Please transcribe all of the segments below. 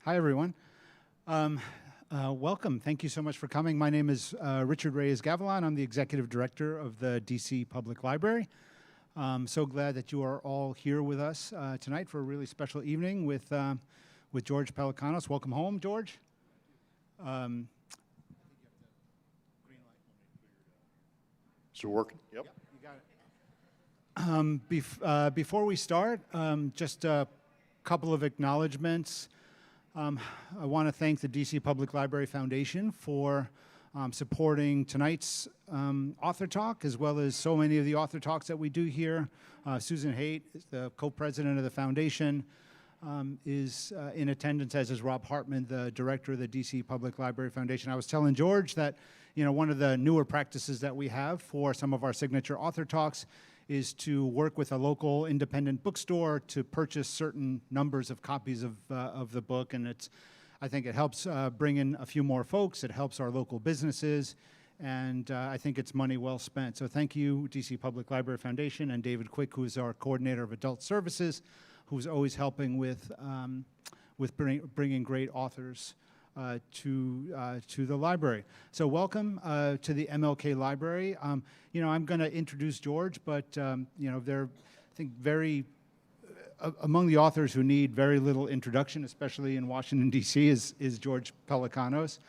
Hi, everyone. Um, Welcome. Thank you so much for coming. My name is Richard Reyes-Gavilan. I'm the Executive Director of the DC Public Library. So glad that you are all here with us tonight for a really special evening with George Pelecanos. Welcome home, George. Um, Is it working? Yep. You got it. Before we start, just a couple of acknowledgments. I want to thank the DC Public Library Foundation for supporting tonight's author talk, as well as so many of the author talks that we do here. Susan Haight, the co-president of the foundation, is in attendance, as is Rob Hartman, the director of the DC Public Library Foundation. I was telling George that, one of the newer practices that we have for some of our signature author talks is to work with a local independent bookstore to purchase certain numbers of copies of the book, and I think it helps bring in a few more folks. It helps our local businesses, and I think it's money well spent. So thank you, DC Public Library Foundation, and David Quick, who's our coordinator of adult services, who's always helping with bringing great authors to the library. So welcome to the MLK Library. I'm going to introduce George, but they're, I think, among the authors who need very little introduction, especially in Washington, D.C., is George Pelecanos.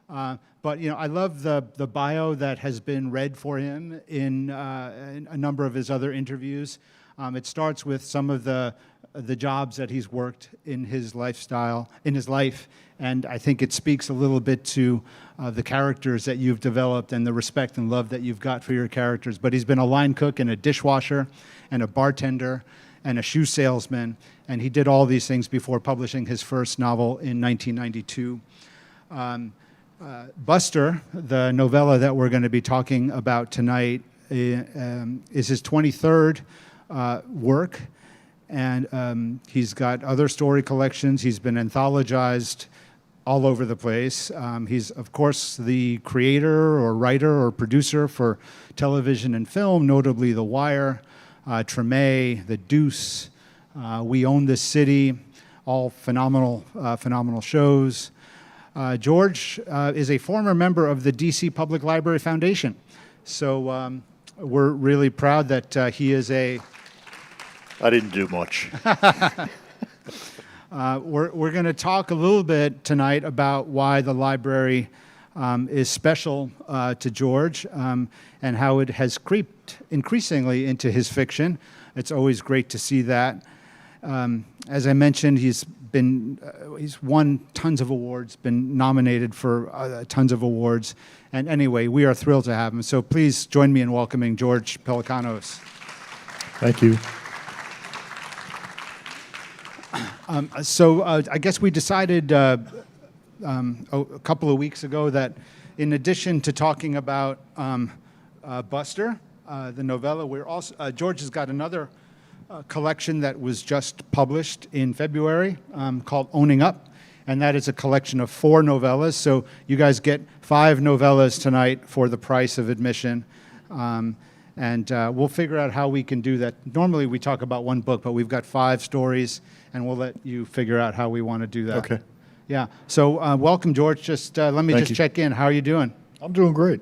But I love the bio that has been read for him in a number of his other interviews. It starts with some of the jobs that he's worked in his life, and I think it speaks a little bit to the characters that you've developed and the respect and love that you've got for your characters. But he's been a line cook and a dishwasher and a bartender and a shoe salesman, and he did all these things before publishing his first novel in 1992. Buster, the novella that we're going to be talking about tonight, is his 23rd work, and he's got other story collections. He's been anthologized all over the place. He's, of course, the creator or writer or producer for television and film, notably The Wire, Treme, The Deuce, We Own This City, all phenomenal shows. George is a former member of the DC Public Library Foundation, so we're really proud that he is a... I didn't do much. We're going to talk a little bit tonight about why the library is special to George and how it has creeped increasingly into his fiction. It's always great to see that. As I mentioned, he's won tons of awards, been nominated for tons of awards, and anyway, we are thrilled to have him. So please join me in welcoming George Pelecanos. Thank you. I guess we decided a couple of weeks ago that in addition to talking about Buster, the novella, George has got another collection that was just published in February called Owning Up, and that is a collection of 4 novellas. So you guys get 5 novellas tonight for the price of admission. And we'll figure out how we can do that. Normally we talk about one book, but we've got 5 stories, and we'll let you figure out how we want to do that. Okay. Yeah. So welcome, George. Just let me Thank you. check in. How are you doing? I'm doing great.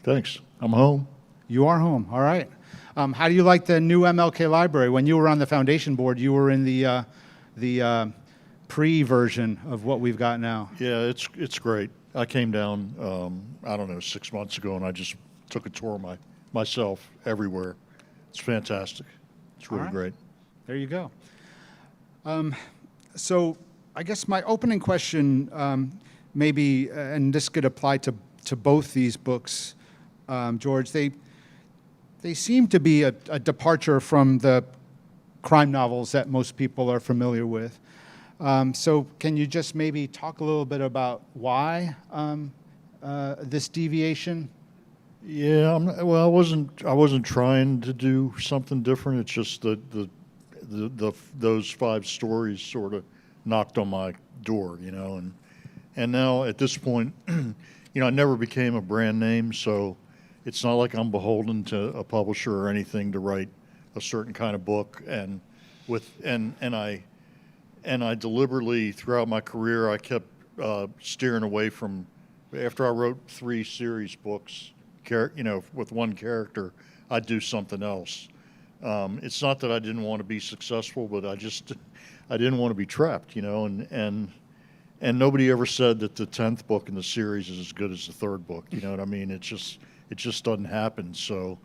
Thanks. I'm home. You are home. All right. How do you like the new MLK Library? When you were on the foundation board, you were in the pre-version of what we've got now. Yeah, it's great. I came down, 6 months ago, and I just took a tour myself everywhere. It's fantastic. It's really great. There you go. So I guess my opening question maybe, and this could apply to both these books, George, they seem to be a departure from the crime novels that most people are familiar with. So can you just maybe talk a little bit about why this deviation? Yeah, I wasn't trying to do something different. It's just that those 5 stories sort of knocked on my door, and now at this point, I never became a brand name, so it's not like I'm beholden to a publisher or anything to write a certain kind of book, and and I deliberately, throughout my career, I kept steering away from, after I wrote 3 series books, with one character, I'd do something else. It's not that I didn't want to be successful, but I didn't want to be trapped, and nobody ever said that the 10th book in the series is as good as the 3rd book. You know what I mean? It just doesn't happen. So,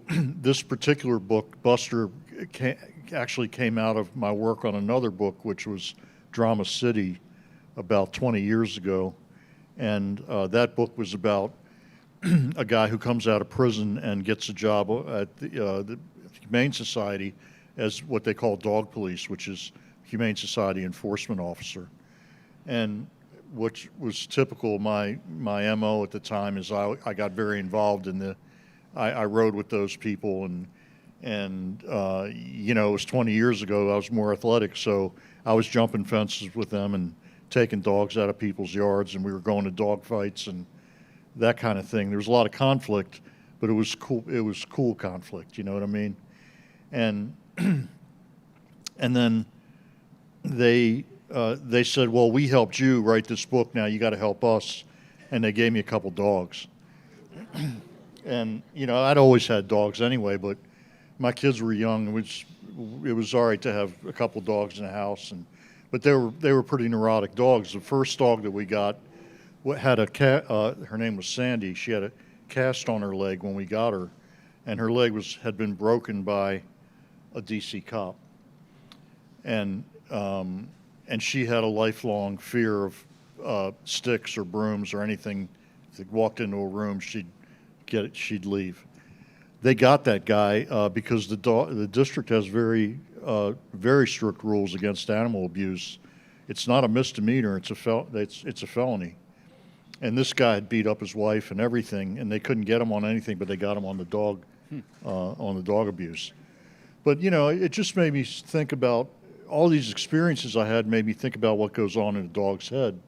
this particular book, Buster, actually came out of my work on another book, which was Drama City, about 20 years ago. And that book was about a guy who comes out of prison and gets a job at the Humane Society as what they call dog police, which is Humane Society enforcement officer. And what was typical of my MO at the time is I got very involved in I rode with those people, and it was 20 years ago. I was more athletic, so I was jumping fences with them and taking dogs out of people's yards, and we were going to dog fights and that kind of thing. There was a lot of conflict, but it was cool. It was cool conflict, you know what I mean? And and then they said, well, we helped you write this book. Now you got to help us, and they gave me a couple dogs. And I'd always had dogs anyway, but my kids were young. It was all right to have a couple dogs in the house, but they were pretty neurotic dogs. The first dog that we got had a cat. Her name was Sandy. She had a cast on her leg when we got her, and her leg had been broken by a DC cop, and she had a lifelong fear of sticks or brooms or anything. If they walked into a room, she'd leave. They got that guy because the district has very strict rules against animal abuse. It's not a misdemeanor; it's a felony. And this guy had beat up his wife and everything, and they couldn't get him on anything, but they got him on the dog abuse. But it just made me think about all these experiences I had. Made me think about what goes on in a dog's head,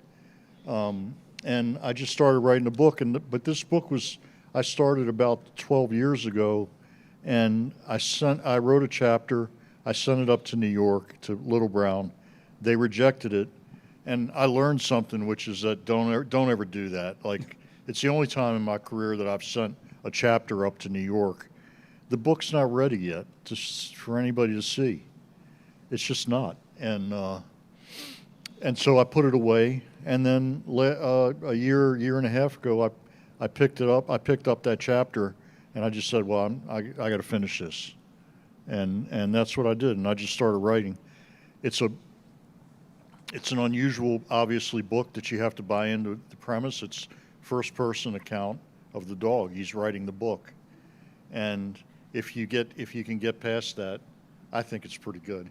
and I just started writing a book. But this book I started about 12 years ago, and I wrote a chapter. I sent it up to New York to Little Brown. They rejected it, and I learned something, which is that don't ever do that. Like, it's the only time in my career that I've sent a chapter up to New York. The book's not ready yet for anybody to see. It's just not, and so I put it away. And then a year and a half ago, I picked it up. I picked up that chapter, and I just said, "Well, I got to finish this," and that's what I did. And I just started writing. It's an unusual, obviously, book that you have to buy into the premise. It's first-person account of the dog. He's writing the book, and if you can get past that, I think it's pretty good.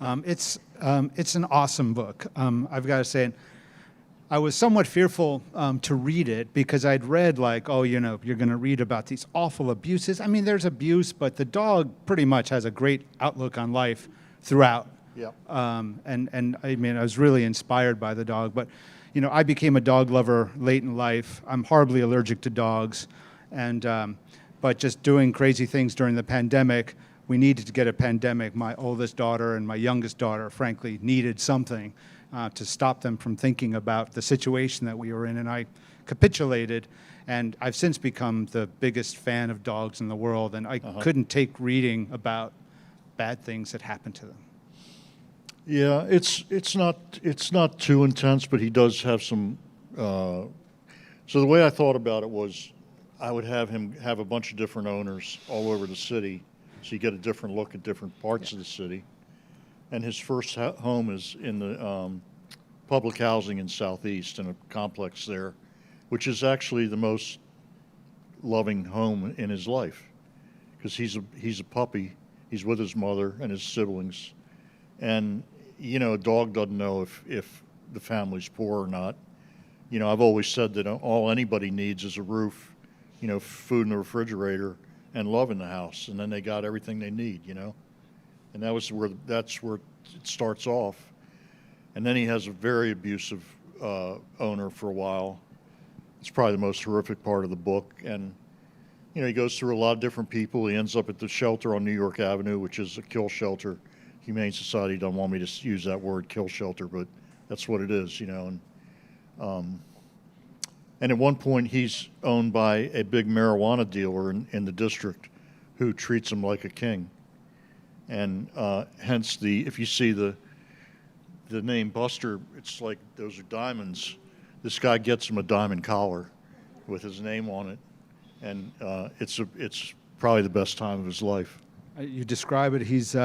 It's an awesome book. I've got to say, I was somewhat fearful to read it because I'd read you're going to read about these awful abuses. I mean, there's abuse, but the dog pretty much has a great outlook on life throughout. Yeah. And I mean, I was really inspired by the dog, but I became a dog lover late in life. I'm horribly allergic to dogs, but just doing crazy things during the pandemic. We needed to get a pandemic. My oldest daughter and my youngest daughter, frankly, needed something to stop them from thinking about the situation that we were in, and I capitulated. And I've since become the biggest fan of dogs in the world, and I couldn't take reading about bad things that happen to them. Yeah, it's not too intense, but he does have some. So the way I thought about it was, I would have him have a bunch of different owners all over the city, so you get a different look at different parts of the city. And his first home is in the public housing in Southeast, in a complex there, which is actually the most loving home in his life, because he's a puppy. He's with his mother and his siblings, and a dog doesn't know if the family's poor or not. I've always said that all anybody needs is a roof, food in the refrigerator, and love in the house, and then they got everything they need. And that's where it starts off. And then he has a very abusive owner for a while. It's probably the most horrific part of the book. And he goes through a lot of different people. He ends up at the shelter on New York Avenue, which is a kill shelter. Humane Society don't want me to use that word, kill shelter, but that's what it is, you know. And at one point, he's owned by a big marijuana dealer in the district who treats him like a king. And hence if you see the name Buster, it's like those are diamonds. This guy gets him a diamond collar with his name on it, and it's probably the best time of his life. You describe it, he's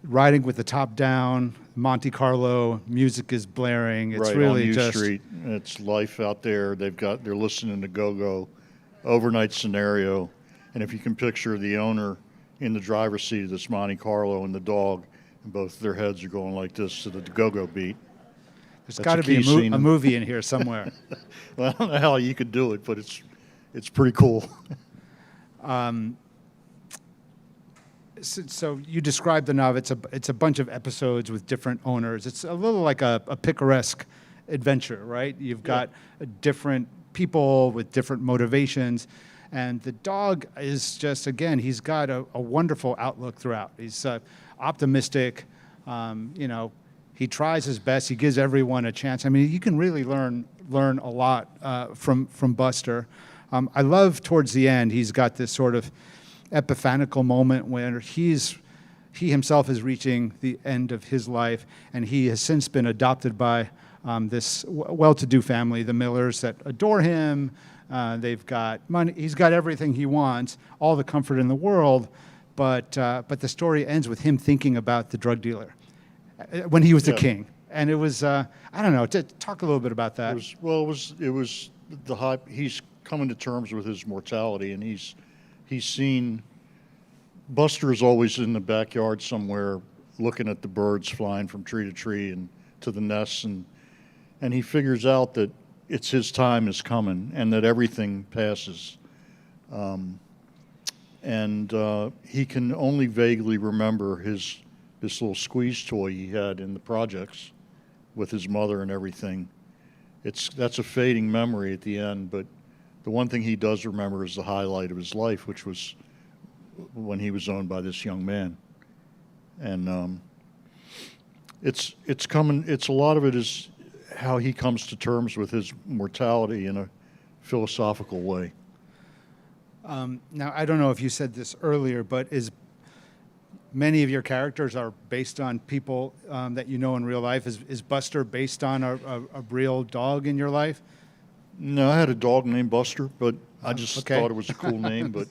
riding with the top down, Monte Carlo, music is blaring. It's Right, really on U just Street. It's life out there. They're listening to Go-Go, overnight scenario. And if you can picture the owner in the driver's seat of this Monte Carlo and the dog, and both their heads are going like this to the Go-Go beat. there's That's got to a be key scene. a movie in here somewhere. Well, I don't know how you could do it, but it's pretty cool. So you described the novel. It's a bunch of episodes with different owners. It's a little like a picaresque adventure, right? You've got different people with different motivations, and the dog is just, again, he's got a wonderful outlook throughout. He's optimistic. You know, he tries his best. He gives everyone a chance. I mean, you can really learn a lot from Buster. I love towards the end, he's got this sort of epiphanical moment where he himself is reaching the end of his life, and he has since been adopted by this well-to-do family, the Millers, that adore him. They've got money. He's got everything he wants, all the comfort in the world, but the story ends with him thinking about the drug dealer when he was the king. And it was, I don't know, talk a little bit about that. It was the hype. He's coming to terms with his mortality, and he's seen. Buster is always in the backyard somewhere, looking at the birds flying from tree to tree and to the nests, and he figures out that it's his time is coming, and that everything passes. He can only vaguely remember this little squeeze toy he had in the projects with his mother and everything. That's a fading memory at the end, but the one thing he does remember is the highlight of his life, which was when he was owned by this young man. And it's coming. It's a lot of it is how he comes to terms with his mortality in a philosophical way. Now, I don't know if you said this earlier, but many of your characters are based on people that you know in real life. Is Buster based on a real dog in your life? No, I had a dog named Buster, but I just thought it was a cool name. But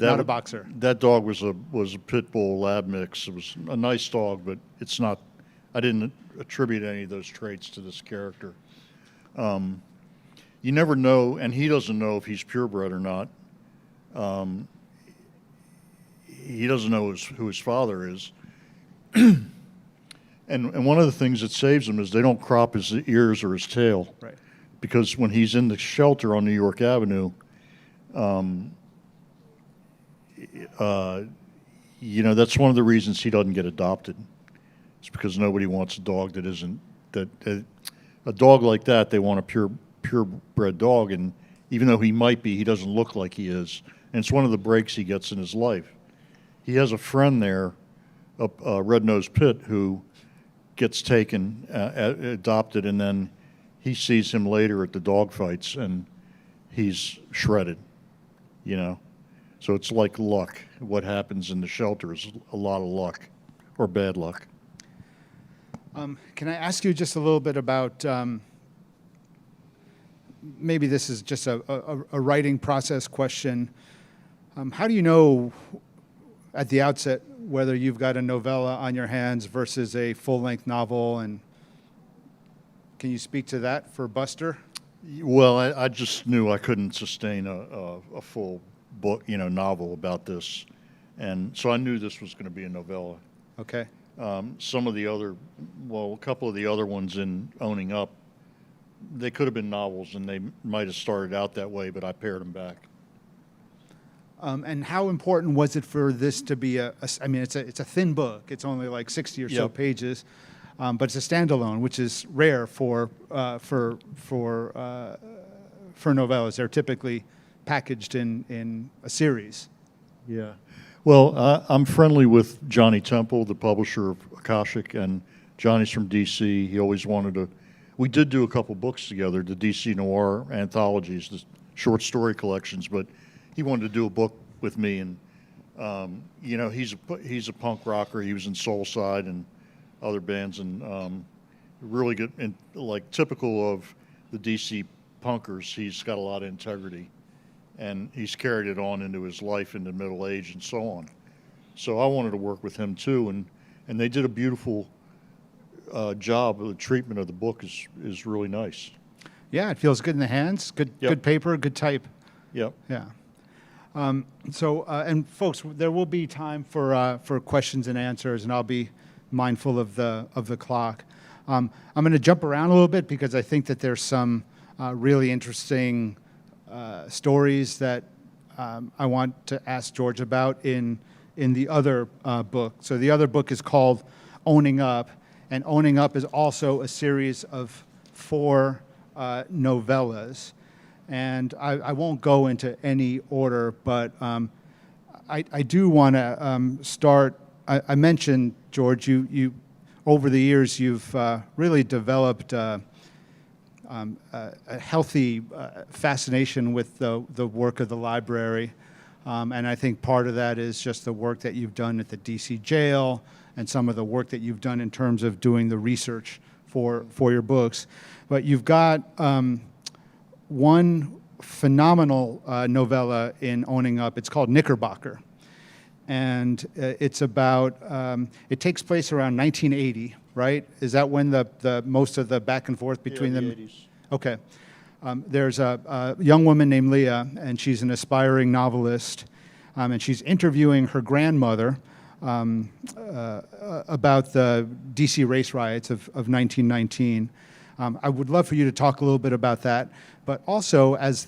Not a boxer. That dog was a pit bull lab mix. It was a nice dog, but it's not. I didn't attribute any of those traits to this character. You never know, and he doesn't know if he's purebred or not. He doesn't know who his father is. And one of the things that saves him is they don't crop his ears or his tail. Right. Because when he's in the shelter on New York Avenue, you know, that's one of the reasons he doesn't get adopted. It's because nobody wants a dog that isn't a dog like that. They want a purebred dog, and even though he might be, he doesn't look like he is. And it's one of the breaks he gets in his life. He has a friend there, Red-Nosed Pit, who gets taken, adopted, and then he sees him later at the dog fights, and he's shredded, you know. So it's like luck. What happens in the shelter is a lot of luck, or bad luck. Can I ask you just a little bit about, maybe this is just a writing process question. How do you know at the outset whether you've got a novella on your hands versus a full-length novel, and can you speak to that for Buster? Well, I just knew I couldn't sustain a full book, you know, novel about this, and so I knew this was going to be a novella. Okay. Some of the other, a couple of the other ones in Owning Up, they could have been novels, and they might have started out that way, but I pared them back. And how important was it for this to be I mean, it's a thin book. It's only like 60 or so pages, but it's a standalone, which is rare for novellas. They're typically packaged in a series. Yeah. Well, I'm friendly with Johnny Temple, the publisher of Akashic, and Johnny's from DC. He always wanted to. We did do a couple books together, the DC Noir anthologies, the short story collections, but he wanted to do a book with me. And you know, he's a punk rocker. He was in Soulside and other bands, and really good and like typical of the DC punkers. He's got a lot of integrity, and he's carried it on into his life into middle age and so on. So I wanted to work with him too, and they did a beautiful job. The treatment of the book is really nice. Yeah, it feels good in the hands. Good, Yep. good paper, good type. Yep. Yeah. And folks, there will be time for questions and answers, and I'll be mindful of the clock. I'm going to jump around a little bit because I think that there's some really interesting stories that I want to ask George about in the other book. So the other book is called Owning Up, and Owning Up is also a series of 4 novellas. And I won't go into any order, but I do want to start. I mentioned, George, you over the years you've really developed a healthy fascination with the work of the library, and I think part of that is just the work that you've done at the DC jail and some of the work that you've done in terms of doing the research for your books. But you've got one phenomenal novella in Owning Up. It's called Knickerbocker. And it's about, it takes place around 1980, right? Is that when the most of the back and forth between the them? 80s. Okay. There's a young woman named Leah, and she's an aspiring novelist, and she's interviewing her grandmother about the DC race riots of 1919. I would love for you to talk a little bit about that, but also as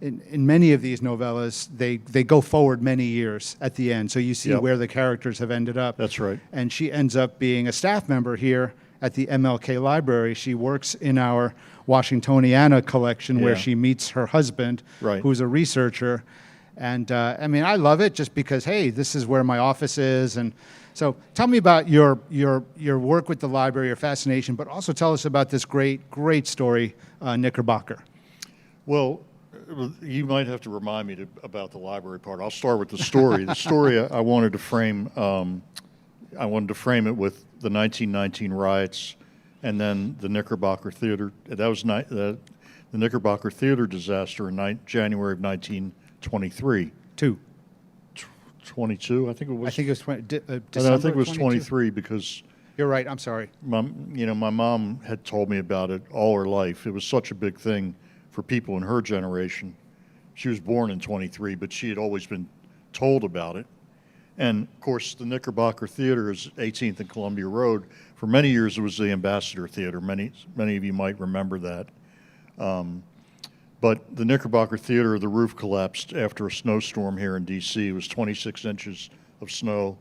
in many of these novellas, they go forward many years at the end, so you see Yep. where the characters have ended up. That's right. And she ends up being a staff member here at the MLK Library. She works in our Washingtoniana collection where Yeah. she meets her husband, Right. who's a researcher. And I mean, I love it just because, hey, this is where my office is. And so tell me about your work with the library, your fascination, but also tell us about this great story, Knickerbocker. Well, you might have to remind me about the library part. I'll start with the story. The story I wanted to frame. I wanted to frame it with the 1919 riots, and then the Knickerbocker Theater. That was the Knickerbocker Theater disaster in January of 1923. 22, I think it was. I think it was I December think it was 22? 23 because You're right, I'm sorry. my mom had told me about it all her life. It was such a big thing for people in her generation. She was born in 23, but she had always been told about it. And of course, the Knickerbocker Theater is 18th and Columbia Road. For many years, it was the Ambassador Theater. Many of you might remember that. But the Knickerbocker Theater, the roof collapsed after a snowstorm here in DC. It was 26 inches of snow.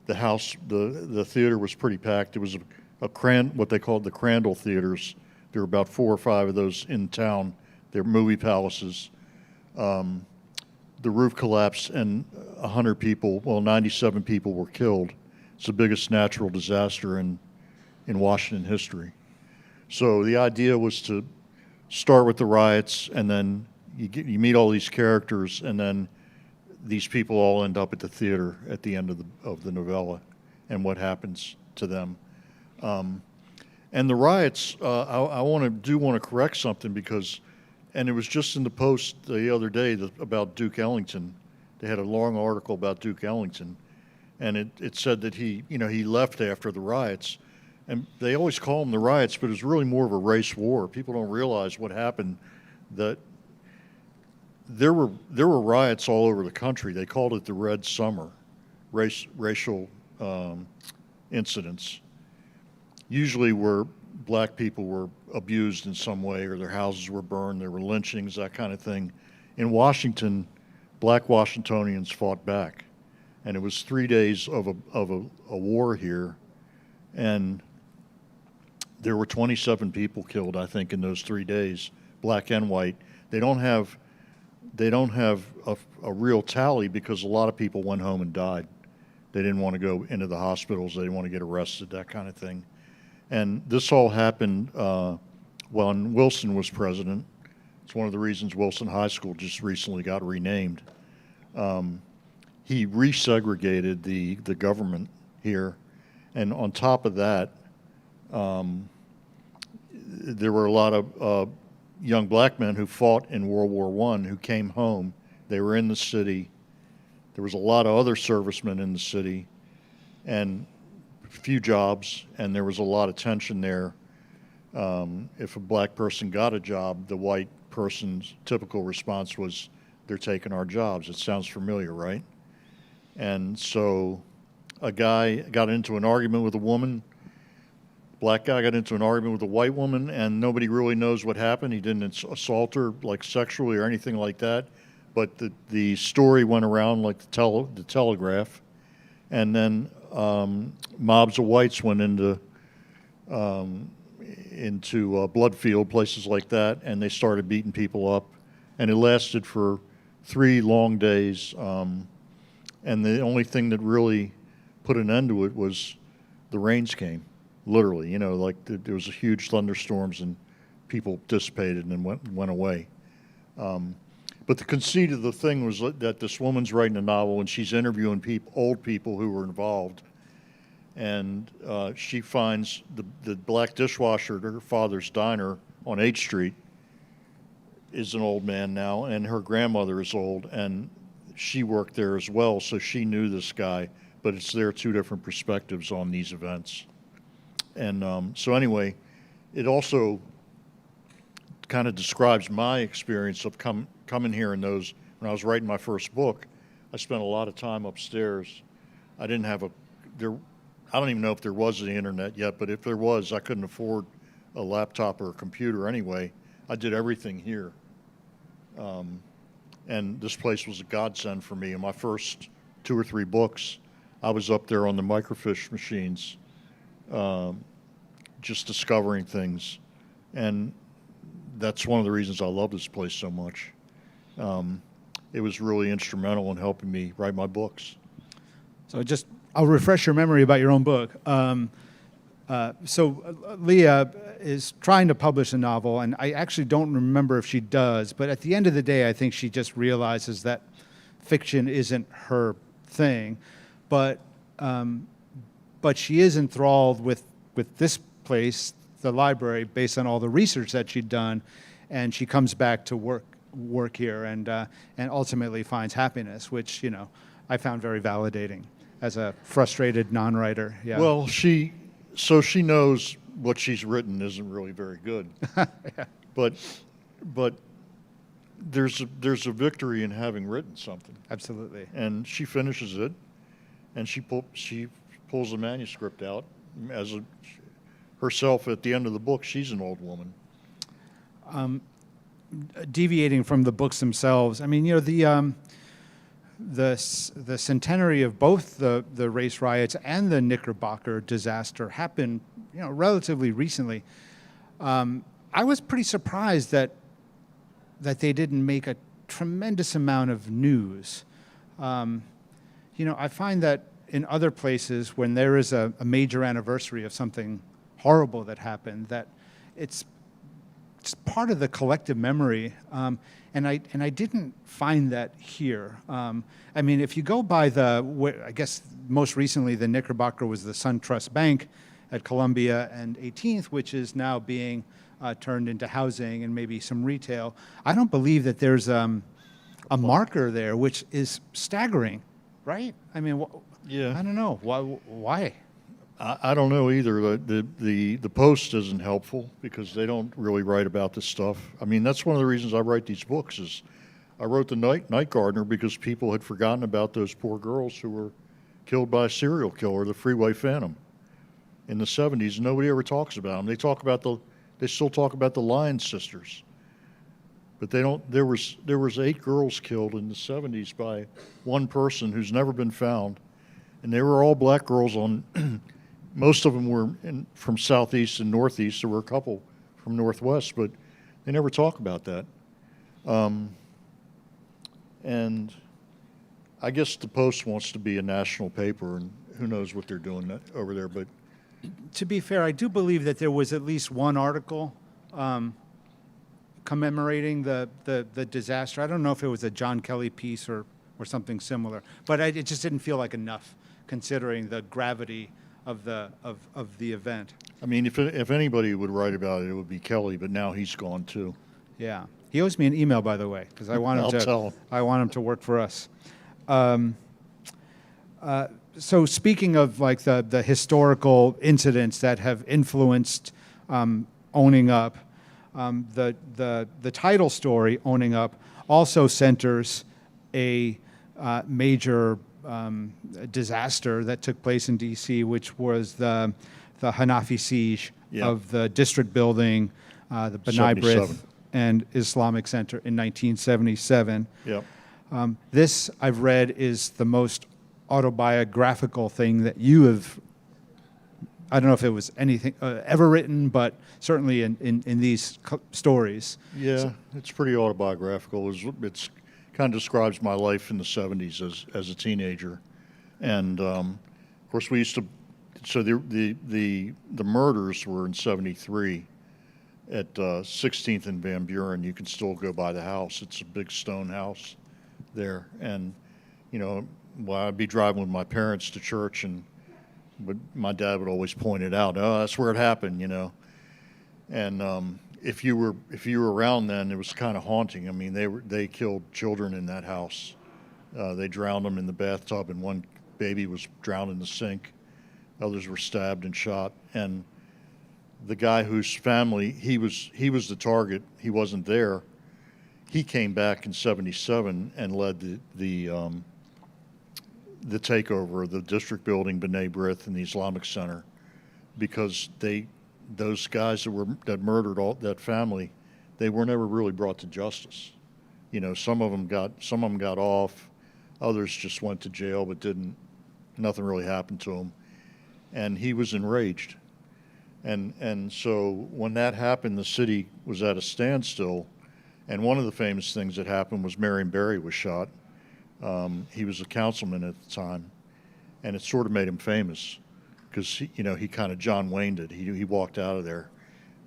The house, the theater was pretty packed. It was what they called the Crandall theaters. There were about 4 or 5 of those in town. They're movie palaces. The roof collapsed and 100 people, well, 97 people were killed. It's the biggest natural disaster in Washington history. So the idea was to start with the riots, and then you meet all these characters, and then these people all end up at the theater at the end of the novella, and what happens to them. And the riots, I want to correct something because, and it was just in the Post the other day about Duke Ellington. They had a long article about Duke Ellington, and it said that he left after the riots. And they always call them the riots, but it was really more of a race war. People don't realize what happened, that there were riots all over the country. They called it the Red Summer, racial incidents, usually where black people were abused in some way or their houses were burned, there were lynchings, that kind of thing. In Washington, black Washingtonians fought back, and it was 3 days of a war here, and there were 27 people killed, I think, in those 3 days, black and white. They don't have they don't have a real tally because a lot of people went home and died. They didn't want to go into the hospitals. They didn't want to get arrested, that kind of thing. And this all happened when Wilson was president. It's one of the reasons Wilson High School just recently got renamed. He resegregated the government here, and on top of that, there were a lot of young black men who fought in World War I who came home. They were in the city. There was a lot of other servicemen in the city, and few jobs, and there was a lot of tension there. If a black person got a job, the white person's typical response was, "They're taking our jobs." It sounds familiar, right? And so a guy got into an argument with a woman. Black guy got into an argument with a white woman, and nobody really knows what happened. He didn't assault her like sexually or anything like that, but the story went around like the telegraph, and then mobs of whites went into Bloodfield, places like that, and they started beating people up, and it lasted for 3 long days. And the only thing that really put an end to it was the rains came, literally. You know, like there was a huge thunderstorms and people dissipated and went away. But the conceit of the thing was that this woman's writing a novel and she's interviewing old people who were involved. And she finds the black dishwasher at her father's diner on H Street is an old man now, and her grandmother is old, and she worked there as well, so she knew this guy, but it's their 2 different perspectives on these events. And so anyway, it also kind of describes my experience of coming here in those. When I was writing my first book, I spent a lot of time upstairs. I didn't have I don't even know if there was the internet yet, but if there was, I couldn't afford a laptop or a computer anyway. I did everything here. And this place was a godsend for me. In my first 2 or 3 books, I was up there on the microfiche machines, just discovering things. And that's one of the reasons I love this place so much. It was really instrumental in helping me write my books. So I'll refresh your memory about your own book. Leah is trying to publish a novel, and I actually don't remember if she does, but at the end of the day, I think she just realizes that fiction isn't her thing. But she is enthralled with this place, the library, based on all the research that she'd done, and she comes back to work here and ultimately finds happiness, which, you know, I found very validating as a frustrated non-writer. Yeah. Well, she knows what she's written isn't really very good. Yeah. But there's a victory in having written something. Absolutely. And she finishes it, and she pulls the manuscript out herself at the end of the book. She's an old woman. Deviating from the books themselves, I mean, you know, the centenary of both the race riots and the Knickerbocker disaster happened, you know, relatively recently. I was pretty surprised that they didn't make a tremendous amount of news. You know, I find that in other places, when there is a major anniversary of something horrible that happened, that it's part of the collective memory. And I didn't find that here. I mean, if you go by I guess most recently the Knickerbocker was the SunTrust Bank at Columbia and 18th, which is now being turned into housing and maybe some retail. I don't believe that there's a marker there, which is staggering, right? I mean, Yeah. I don't know why. I don't know either. The Post isn't helpful because they don't really write about this stuff. I mean, that's one of the reasons I write these books. Is I wrote the Night Gardener because people had forgotten about those poor girls who were killed by a serial killer, the Freeway Phantom, in the 70s. Nobody ever talks about them. They still talk about the Lyons sisters, but they don't. There was 8 girls killed in the 70s by one person who's never been found, and they were all black girls on. Most of them were from Southeast and Northeast. There were a couple from Northwest, but they never talk about that. And I guess the Post wants to be a national paper, and who knows what they're doing over there. But To be fair, I do believe that there was at least one article commemorating the disaster. I don't know if it was a John Kelly piece or something similar, but it just didn't feel like enough considering the gravity of the event. I mean, if anybody would write about it, it would be Kelly. But now he's gone too. Yeah, he owes me an email, by the way, because I want him I'll to. tell him. I want him to work for us. So speaking of like the historical incidents that have influenced owning up, the title story, Owning Up, also centers a major disaster that took place in D.C., which was the Hanafi siege Yeah. of the district building, the B'nai 77. B'rith and Islamic Center in 1977. Yep. This, I've read, is the most autobiographical thing that you have, I don't know if it was anything ever written, but certainly in these stories. Yeah, it's pretty autobiographical. It's kind of describes my life in the 70s as a teenager. And of course, we used to, so the murders were in 73 at 16th and Van Buren. You can still go by the house. It's a big stone house there. And, you know, well, I'd be driving with my parents to church, but my dad would always point it out. Oh, that's where it happened, you know. And if you were around then, it was kind of haunting. I mean, they killed children in that house. They drowned them in the bathtub, and one baby was drowned in the sink. Others were stabbed and shot. And the guy whose family he was the target. He wasn't there. He came back in '77 and led the takeover of the district building, B'nai B'rith, and the Islamic Center, because those guys that murdered all that family, they were never really brought to justice. You know, some of them got off, others just went to jail, but nothing really happened to them, and he was enraged, and so when that happened, the city was at a standstill, and one of the famous things that happened was Marion Barry was shot. He was a councilman at the time, and it sort of made him famous because he kind of John Wayne'd it. He walked out of there,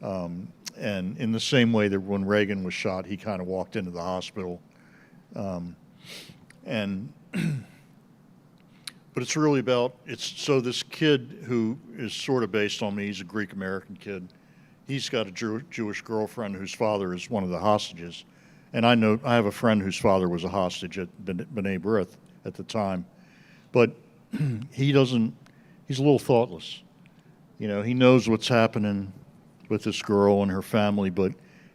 and in the same way that when Reagan was shot, he kind of walked into the hospital, and but it's really so this kid who is sort of based on me. He's a Greek American kid. He's got a Jewish girlfriend whose father is one of the hostages. And I have a friend whose father was a hostage at B'nai B'rith at the time. But he's a little thoughtless. You know, he knows what's happening with this girl and her family, but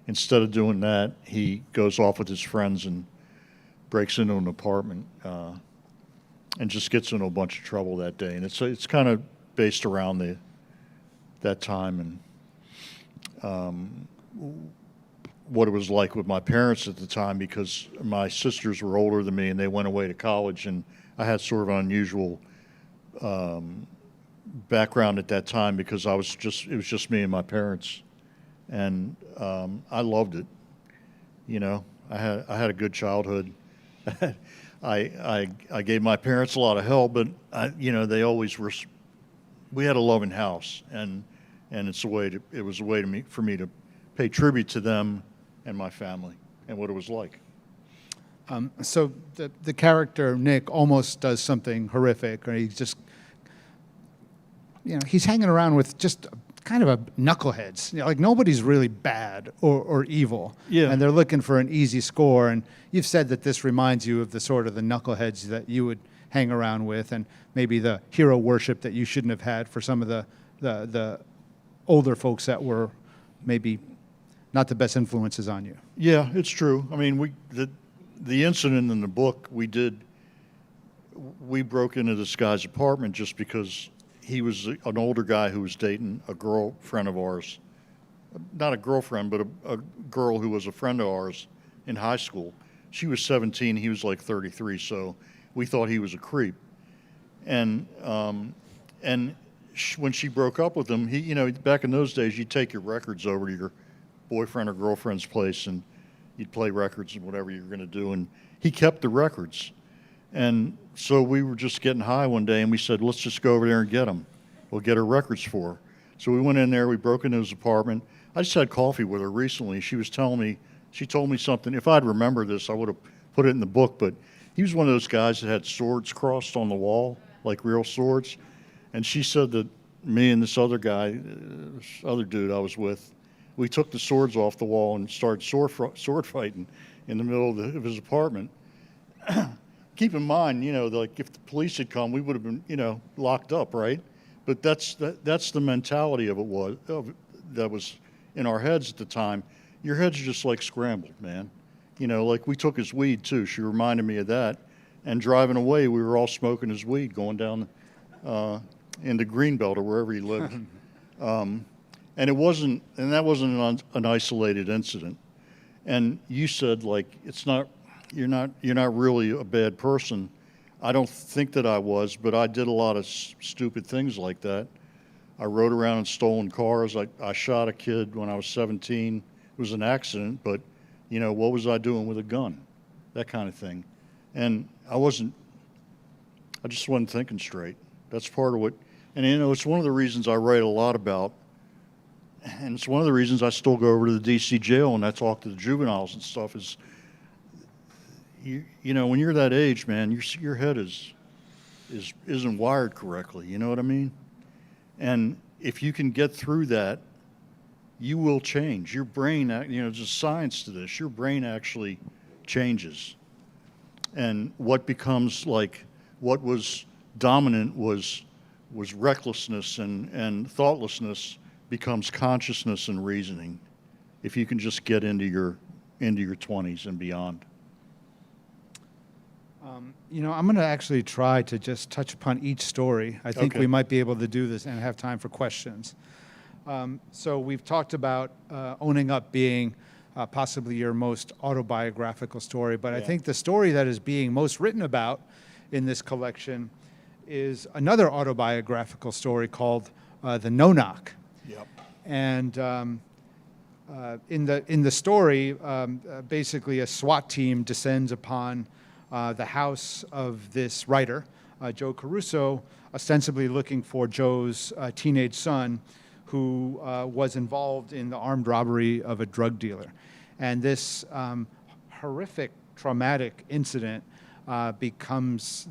instead of doing that, he goes off with his friends and breaks into an apartment and just gets into a bunch of trouble that day. And it's kind of based around that time and what it was like with my parents at the time, because my sisters were older than me and they went away to college, and I had sort of an unusual background at that time because it was just me and my parents, and I loved it. You know, I had a good childhood. I gave my parents a lot of help, but they always were. We had a loving house, and it was a way for me to pay tribute to them and my family and what it was like. So the character Nick almost does something horrific, or he's just, he's hanging around with just kind of a knuckleheads. Like nobody's really bad or evil. Yeah. And they're looking for an easy score. And you've said that this reminds you of the sort of the knuckleheads that you would hang around with, and maybe the hero worship that you shouldn't have had for some of the older folks that were maybe not the best influences on you. Yeah, it's true. I mean, the incident in the book, we broke into this guy's apartment just because he was an older guy who was dating a girlfriend of ours. Not a girlfriend, but a girl who was a friend of ours in high school. She was 17, he was like 33, so we thought he was a creep. And when she broke up with him, back in those days, you'd take your records over to your boyfriend or girlfriend's place and you'd play records and whatever you were going to do, and he kept the records. And so we were just getting high one day, and we said, let's just go over there and get them. We'll get her records for her. So we went in there, we broke into his apartment. I just had coffee with her recently. She told me something. If I'd remembered this, I would have put it in the book, but he was one of those guys that had swords crossed on the wall, like real swords. And she said that me and this other guy, this other dude I was with, we took the swords off the wall and started sword fighting in the middle of his apartment. Keep in mind, like if the police had come, we would have been, locked up, right? But that's the mentality that was in our heads at the time. Your heads are just like scrambled, man. Like we took his weed too. She reminded me of that. And driving away, we were all smoking his weed going down into Greenbelt or wherever he lived. And that wasn't an isolated incident. And you said like you're not really a bad person. I don't think that I was, but I did a lot of stupid things like that. I rode around in stolen cars. I shot a kid when I was 17. It was an accident, but what was I doing with a gun? That kind of thing. And I just wasn't thinking straight. That's part of what, and it's one of the reasons I write a lot about, and it's one of the reasons I still go over to the DC jail and I talk to the juveniles and stuff is, when you're that age, man, your head isn't wired correctly. You know what I mean? And if you can get through that, you will change. Your brain, there's a science to this. Your brain actually changes. And what becomes like, what was dominant was recklessness and thoughtlessness becomes consciousness and reasoning if you can just get into your 20s and beyond. I'm going to actually try to just touch upon each story. I think we might be able to do this and have time for questions. So we've talked about Owning Up being possibly your most autobiographical story, but I think the story that is being most written about in this collection is another autobiographical story called The No Knock. Yep. And in the story, basically a SWAT team descends upon the house of this writer, Joe Caruso, ostensibly looking for Joe's teenage son, who was involved in the armed robbery of a drug dealer. And this horrific, traumatic incident becomes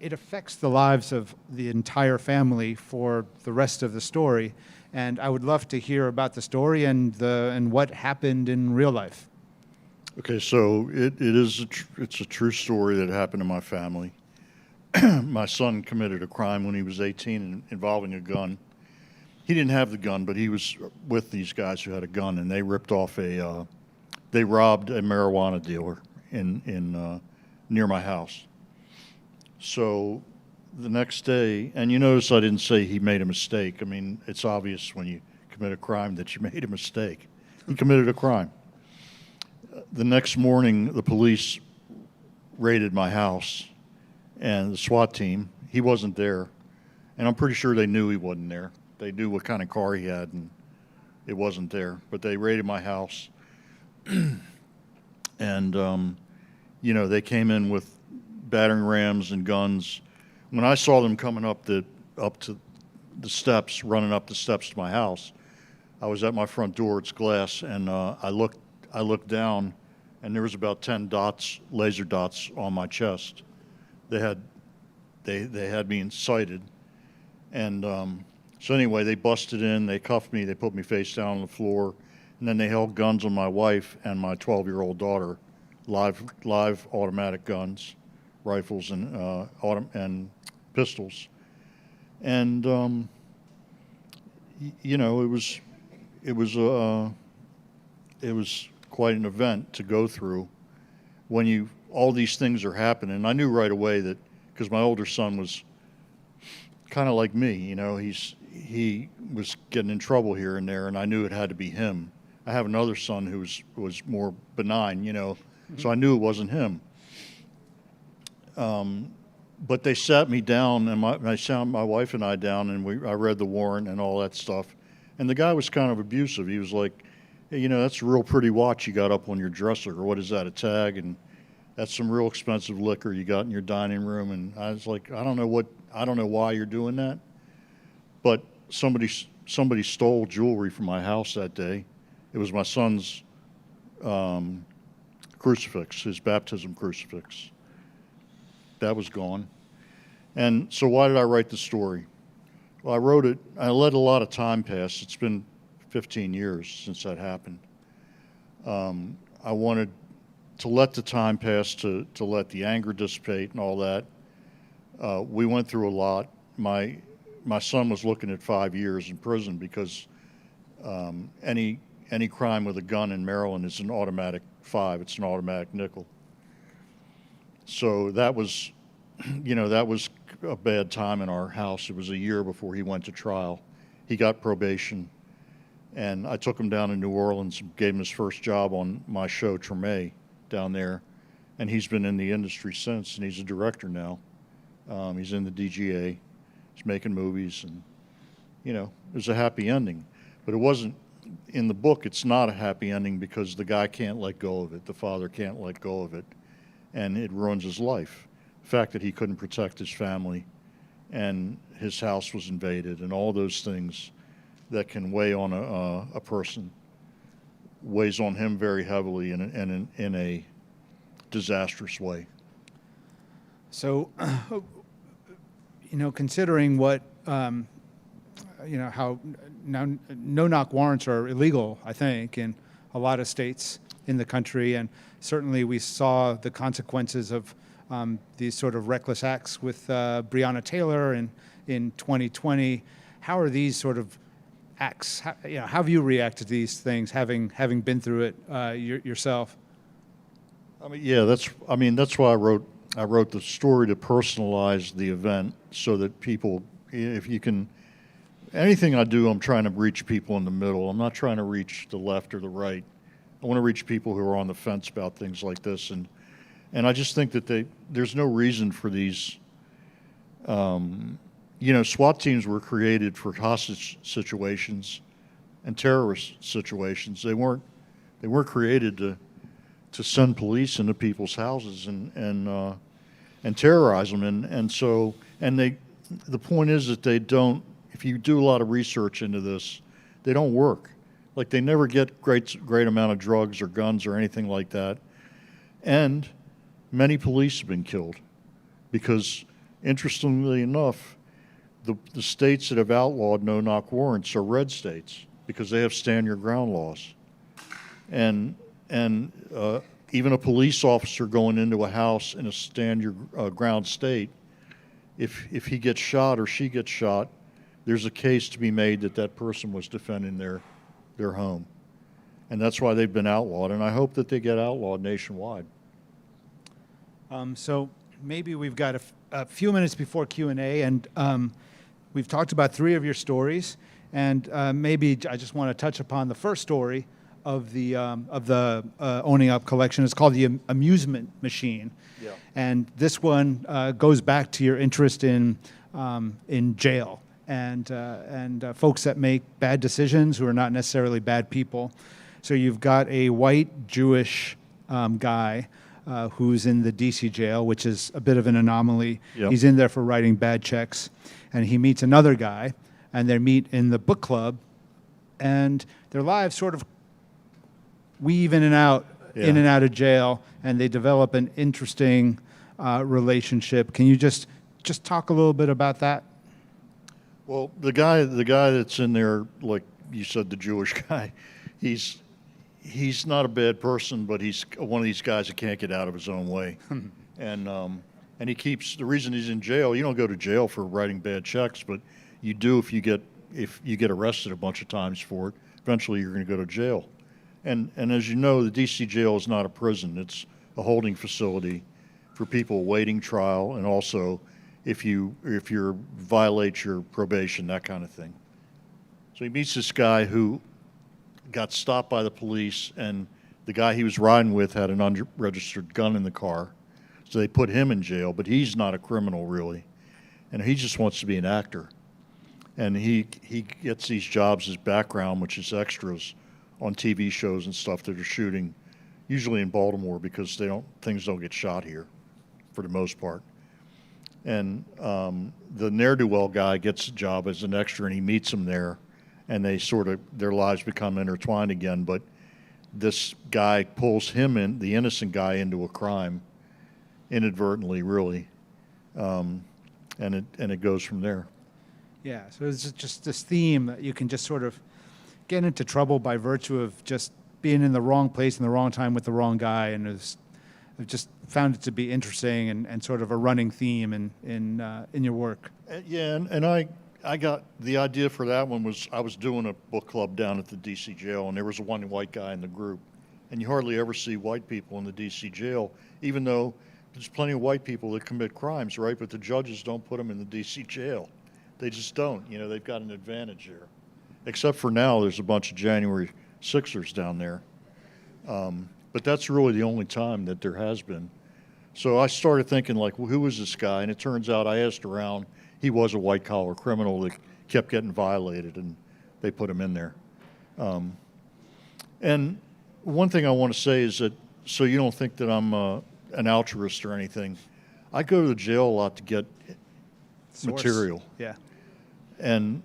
it affects the lives of the entire family for the rest of the story. And I would love to hear about the story and what happened in real life. Okay, so it's a true story that happened in my family. My son committed a crime when he was 18 involving a gun. He didn't have the gun, but he was with these guys who had a gun, and they robbed a marijuana dealer in near my house. So the next day, and you notice I didn't say he made a mistake. I mean, it's obvious when you commit a crime that you made a mistake. He committed a crime. The next morning, the police raided my house, and the SWAT team, he wasn't there, and I'm pretty sure they knew he wasn't there. They knew what kind of car he had, and it wasn't there. But they raided my house, and they came in with battering rams and guns. When I saw them coming up to the steps, running up the steps to my house, I was at my front door. It's glass, and I looked down, and there was about 10 dots, laser dots, on my chest. They had me incited, and so anyway, they busted in, they cuffed me, they put me face down on the floor, and then they held guns on my wife and my 12-year-old daughter, live automatic guns, rifles and pistols, and it was quite an event to go through when all these things are happening. I knew right away that, because my older son was kind of like me, he was getting in trouble here and there, and I knew it had to be him. I have another son who was more benign, so I knew it wasn't him. But they sat me down, and I sat my wife and I down, and I read the warrant and all that stuff. And the guy was kind of abusive. He was like, "Hey, you know, that's a real pretty watch you got up on your dresser, or what is that, a tag? And that's some real expensive liquor you got in your dining room." And I was like, I don't know why you're doing that, but somebody stole jewelry from my house that day. It was my son's crucifix, his baptism crucifix. That was gone. And so why did I write the story? Well, I wrote it, I let a lot of time pass. It's been 15 years since that happened. I wanted to let the time pass, to let the anger dissipate and all that. We went through a lot. My son was looking at 5 years in prison because any crime with a gun in Maryland is an automatic 5. It's an automatic nickel. So that was, that was a bad time in our house. It was a year before he went to trial. He got probation, and I took him down to New Orleans and gave him his first job on my show, Treme, down there. And he's been in the industry since, and he's a director now. He's in the DGA. He's making movies, and, it was a happy ending. But it wasn't, in the book, it's not a happy ending because the guy can't let go of it. The father can't let go of it, and it ruins his life. The fact that he couldn't protect his family, and his house was invaded, and all those things that can weigh on a person weighs on him very heavily in a disastrous way. So, considering what, how now no-knock warrants are illegal, I think, in a lot of states in the country, and certainly we saw the consequences of these sort of reckless acts with Breonna Taylor in 2020. How are these sort of acts? How have you reacted to these things, having been through it yourself? That's why I wrote the story, to personalize the event so that people, if you can, anything I do, I'm trying to reach people in the middle. I'm not trying to reach the left or the right. I want to reach people who are on the fence about things like this, and I just think that there's no reason for these. SWAT teams were created for hostage situations and terrorist situations. They weren't created to send police into people's houses and terrorize them. The point is that they don't. If you do a lot of research into this, they don't work. Like, they never get great amount of drugs or guns or anything like that. And many police have been killed because, interestingly enough, the states that have outlawed no-knock warrants are red states because they have stand-your-ground laws. And even a police officer going into a house in a stand-your-ground state, if he gets shot or she gets shot, there's a case to be made that person was defending their home. And that's why they've been outlawed, and I hope that they get outlawed nationwide. So maybe we've got a few minutes before Q&A, and we've talked about 3 of your stories, and maybe I just want to touch upon the first story of the Owning Up collection. It's called The Amusement Machine. Yeah. And this one goes back to your interest in jail and folks that make bad decisions who are not necessarily bad people. So you've got a white Jewish guy who's in the DC jail, which is a bit of an anomaly. Yep. He's in there for writing bad checks, and he meets another guy, and they meet in the book club, and their lives sort of weave in and out of jail, and they develop an interesting relationship. Can you just talk a little bit about that? Well, the guy that's in there, like you said, the Jewish guy, he's not a bad person, but he's one of these guys that can't get out of his own way. And he keeps, the reason he's in jail, you don't go to jail for writing bad checks, but you do if you get arrested a bunch of times for it. Eventually you're going to go to jail. And as you know, the DC jail is not a prison. It's a holding facility for people awaiting trial, and also if you violate your probation, that kind of thing. So he meets this guy who got stopped by the police, and the guy he was riding with had an unregistered gun in the car. So they put him in jail, but he's not a criminal really. And he just wants to be an actor. And he gets these jobs as background, which is extras, on TV shows and stuff that are shooting, usually in Baltimore because things don't get shot here, for the most part. And the ne'er-do-well guy gets a job as an extra, and he meets him there, and their lives become intertwined again. But this guy pulls him in, the innocent guy, into a crime, inadvertently, really, and it goes from there. Yeah, so it's just this theme that you can just sort of get into trouble by virtue of just being in the wrong place in the wrong time with the wrong guy, and I've just found it to be interesting and sort of a running theme in your work. Yeah, and I got the idea for that one was I was doing a book club down at the D.C. jail, and there was one white guy in the group, and you hardly ever see white people in the D.C. jail, even though there's plenty of white people that commit crimes, right? But the judges don't put them in the D.C. jail. They just don't. You know, they've got an advantage here. Except for now, there's a bunch of January 6ers down there. But that's really the only time that there has been. So I started thinking, like, well, who is this guy? And it turns out I asked around. He was a white-collar criminal that kept getting violated, and they put him in there. And one thing I want to say is that, so you don't think that I'm an altruist or anything, I go to the jail a lot to get Source. material. Yeah. And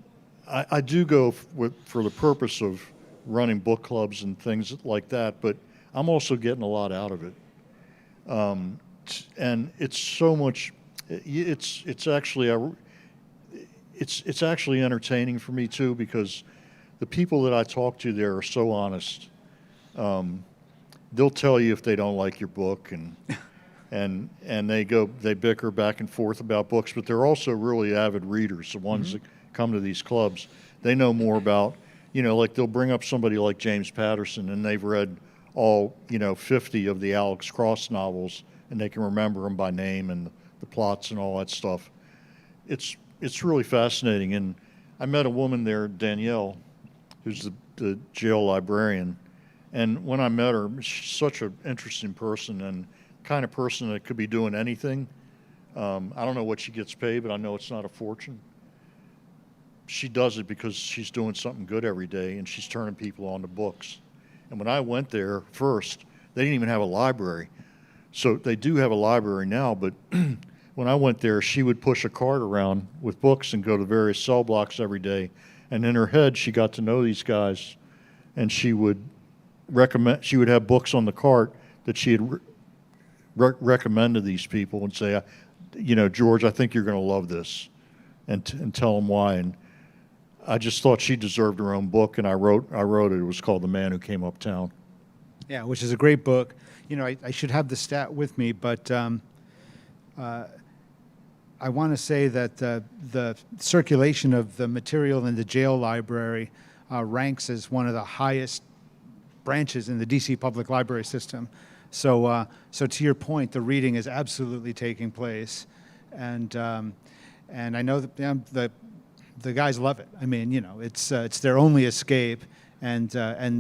I do go for the purpose of running book clubs and things like that, but I'm also getting a lot out of it. And it's so much, it's actually entertaining for me too, because the people that I talk to there are so honest. They'll tell you if they don't like your book, and they bicker back and forth about books, but they're also really avid readers. The ones that come to these clubs, they know more about, like they'll bring up somebody like James Patterson, and they've read all 50 of the Alex Cross novels, and they can remember them by name and the plots and all that stuff. It's really fascinating. And I met a woman there, Danielle, who's the jail librarian. And when I met her, she's such an interesting person and kind of person that could be doing anything. I don't know what she gets paid, but I know it's not a fortune. She does it because she's doing something good every day, and she's turning people on to books. And when I went there first, they didn't even have a library. So they do have a library now, but when I went there, she would push a cart around with books and go to various cell blocks every day. And in her head, she got to know these guys, and she would have books on the cart that she had recommend to these people and say, George, I think you're going to love this, and tell them why. And I just thought she deserved her own book, and I wrote it. It was called The Man Who Came Uptown. Yeah, which is a great book. I should have the stat with me, but I want to say that the circulation of the material in the jail library ranks as one of the highest branches in the DC Public Library system. So to your point, the reading is absolutely taking place, and I know that the guys love it. I mean, it's their only escape, and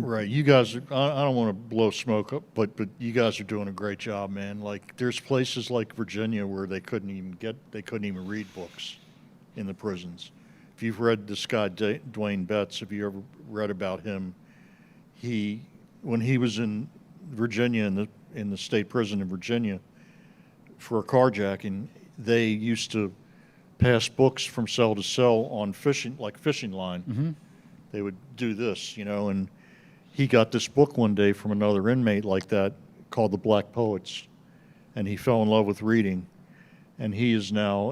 right. You guys, I don't want to blow smoke up, but you guys are doing a great job, man. Like there's places like Virginia where they couldn't even read books in the prisons. If you've read this guy Dwayne Betts, have you ever read about him? When he was in Virginia in the state prison in Virginia for a carjacking, they used to pass books from cell to cell on fishing line. Mm-hmm. They would do this, and he got this book one day from another inmate like that called The Black Poets, and he fell in love with reading, and he is now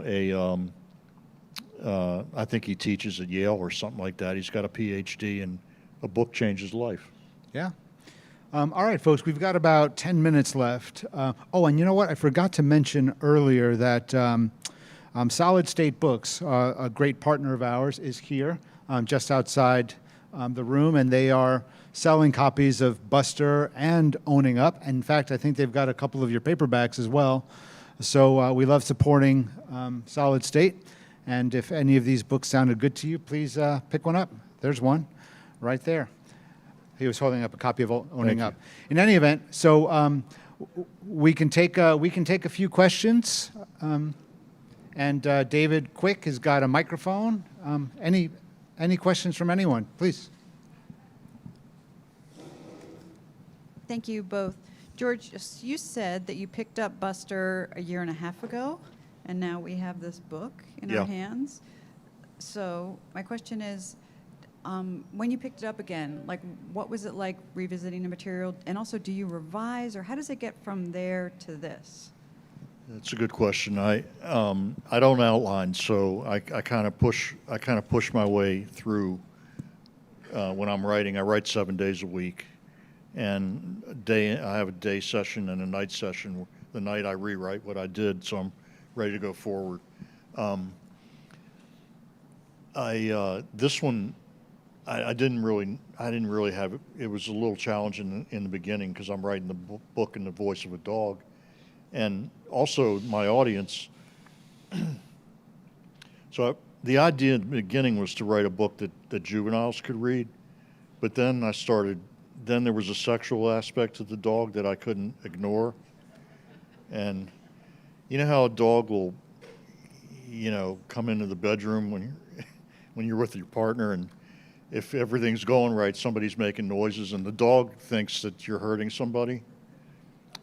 I think he teaches at Yale or something like that. He's got a PhD, and a book changed his life. Yeah. All right, folks, we've got about 10 minutes left. And you know what? I forgot to mention earlier that Solid State Books, a great partner of ours, is here just outside the room, and they are selling copies of Buster and Owning Up. In fact, I think they've got a couple of your paperbacks as well. So we love supporting Solid State, and if any of these books sounded good to you, please pick one up. There's one right there. He was holding up a copy of Owning Up. In any event, so we can take a few questions, and David Quick has got a microphone. Any questions from anyone, please? thank you both. George, you said that you picked up Buster a year and a half ago, and now we have this book in Yeah. our hands. So my question is, when you picked it up again, like, what was it like revisiting the material? And also, do you revise, or how does it get from there to this? That's a good question. I don't outline, so I kind of push my way through. When I'm writing, I write 7 days a week, and I have a day session and a night session. The night I rewrite what I did, so I'm ready to go forward. This one, I didn't really have it. It was a little challenging in the beginning because I'm writing the book in the voice of a dog, and also my audience. The idea in the beginning was to write a book that juveniles could read, but then then there was a sexual aspect to the dog that I couldn't ignore. And you know how a dog will, come into the bedroom when you're with your partner, and if everything's going right, somebody's making noises and the dog thinks that you're hurting somebody.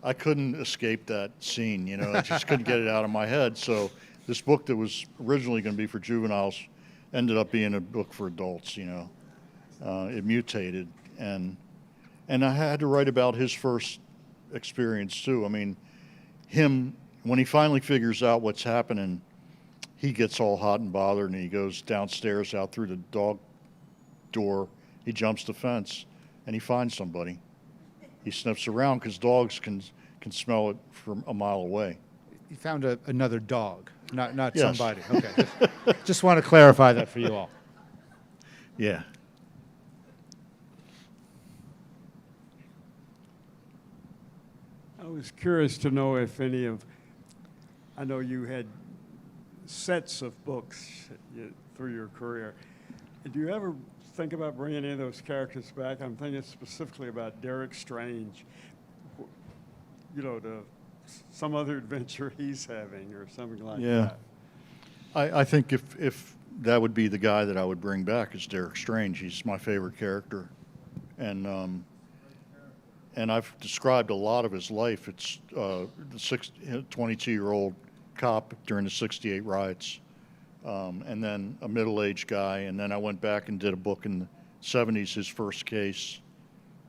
I couldn't escape that scene, I just couldn't get it out of my head. So this book that was originally going to be for juveniles ended up being a book for adults, It mutated, and I had to write about his first experience too. I mean, when he finally figures out what's happening, he gets all hot and bothered, and he goes downstairs out through the dog door. He jumps the fence, and he finds somebody. He sniffs around because dogs can smell it from a mile away. You found another dog, not Yes. somebody. Okay. Just want to clarify that for you all. Yeah. I was curious to know if I know you had sets of books through your career. Do you ever think about bringing any of those characters back? I'm thinking specifically about Derek Strange, to some other adventure he's having or something like Yeah. that. I think if that would be the guy that I would bring back is Derek Strange. He's my favorite character, and I've described a lot of his life. It's the 22-year-old cop during the '68 riots, and then a middle-aged guy, and then I went back and did a book in the '70s, his first case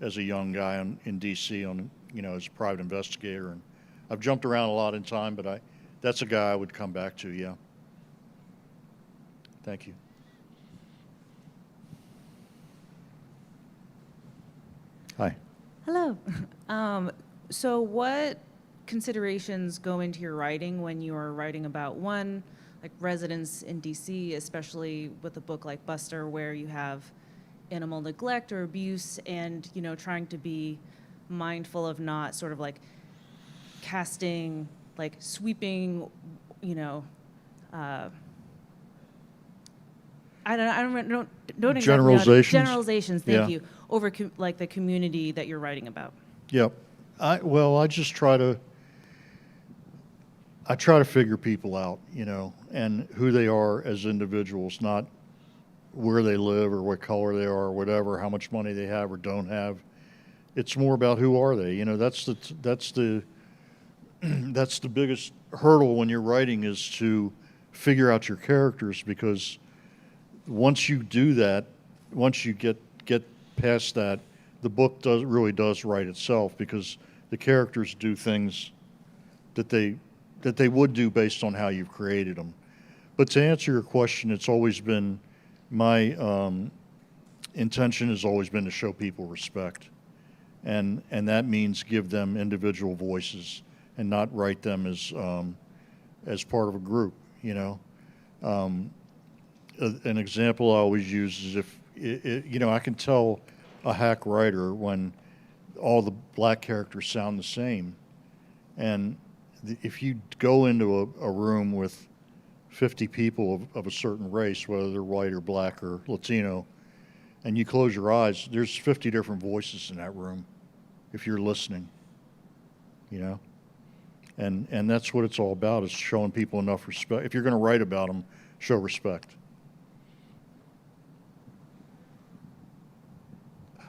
as a young guy in D.C. as a private investigator, and I've jumped around a lot in time, but that's a guy I would come back to. Yeah. Thank you. Hi. Hello. So what considerations go into your writing when you are writing about like residents in DC, especially with a book like Buster, where you have animal neglect or abuse and, trying to be mindful of not sort of like casting, like sweeping, I don't exactly Generalizations? Generalizations, Yeah. thank you, over like the community that you're writing about. Yep. I try to figure people out, and who they are as individuals, not where they live or what color they are or whatever, how much money they have or don't have. It's more about who are they. That's the that's the biggest hurdle when you're writing, is to figure out your characters, because once you do that, once you get past that, the book really does write itself, because the characters do things that they would do based on how you've created them. But to answer your question, it's always been my intention has always been to show people respect, and that means give them individual voices and not write them as part of a group. An example I always use is if I can tell a hack writer when all the black characters sound the same, and if you go into a room with 50 people of a certain race, whether they're white or black or Latino, and you close your eyes, there's 50 different voices in that room if you're listening, and that's what it's all about, is showing people enough respect. If you're going to write about them, show respect.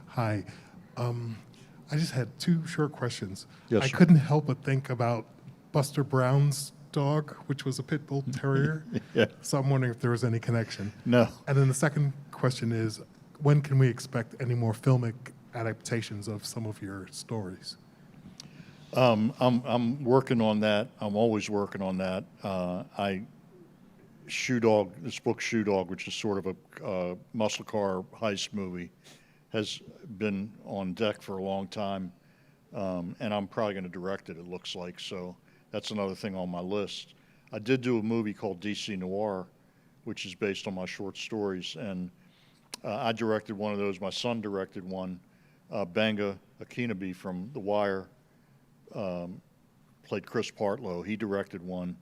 Hi. I just had two short questions. Yes, I sir. couldn't help but think about Buster Brown's dog, which was a pit bull terrier. Yeah. So I'm wondering if there was any connection. No. And then the second question is, when can we expect any more filmic adaptations of some of your stories? I'm working on that. I'm always working on that. Shoe Dog, this book Shoe Dog, which is sort of a muscle car heist movie, has been on deck for a long time, and I'm probably going to direct it, it looks like. So that's another thing on my list. I did do a movie called DC Noir, which is based on my short stories, and I directed one of those. My son directed one. Banga Akinabi from The Wire played Chris Partlow. He directed one.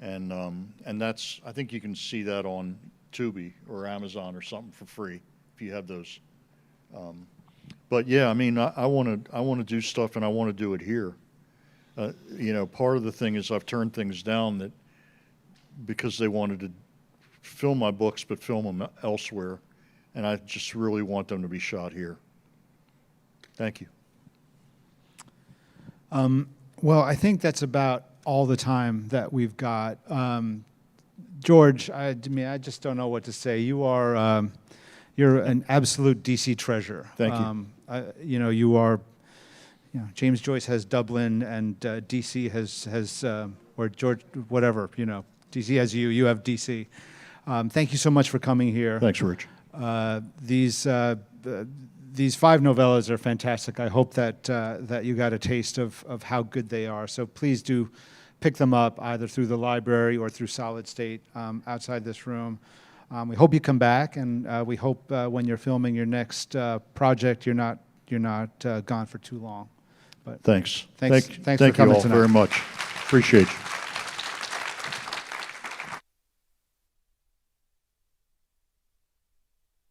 And that's, I think you can see that on Tubi or Amazon or something for free if you have those. But yeah, I mean, I want to do stuff, and I want to do it here. Part of the thing is I've turned things down that because they wanted to film my books but film them elsewhere, and I just really want them to be shot here. Thank you. Well, I think that's about all the time that we've got. George, I mean, I just don't know what to say. You're an absolute DC treasure. Thank you. You are. James Joyce has Dublin, and DC has or George, whatever. DC has you. You have DC. Thank you so much for coming here. Thanks, Rich. These 5 novellas are fantastic. I hope that you got a taste of how good they are. So please do pick them up either through the library or through Solid State outside this room. We hope you come back, and we hope when you're filming your next project, you're not gone for too long. But Thanks. Thanks for Thank you coming all tonight. very much. Appreciate you.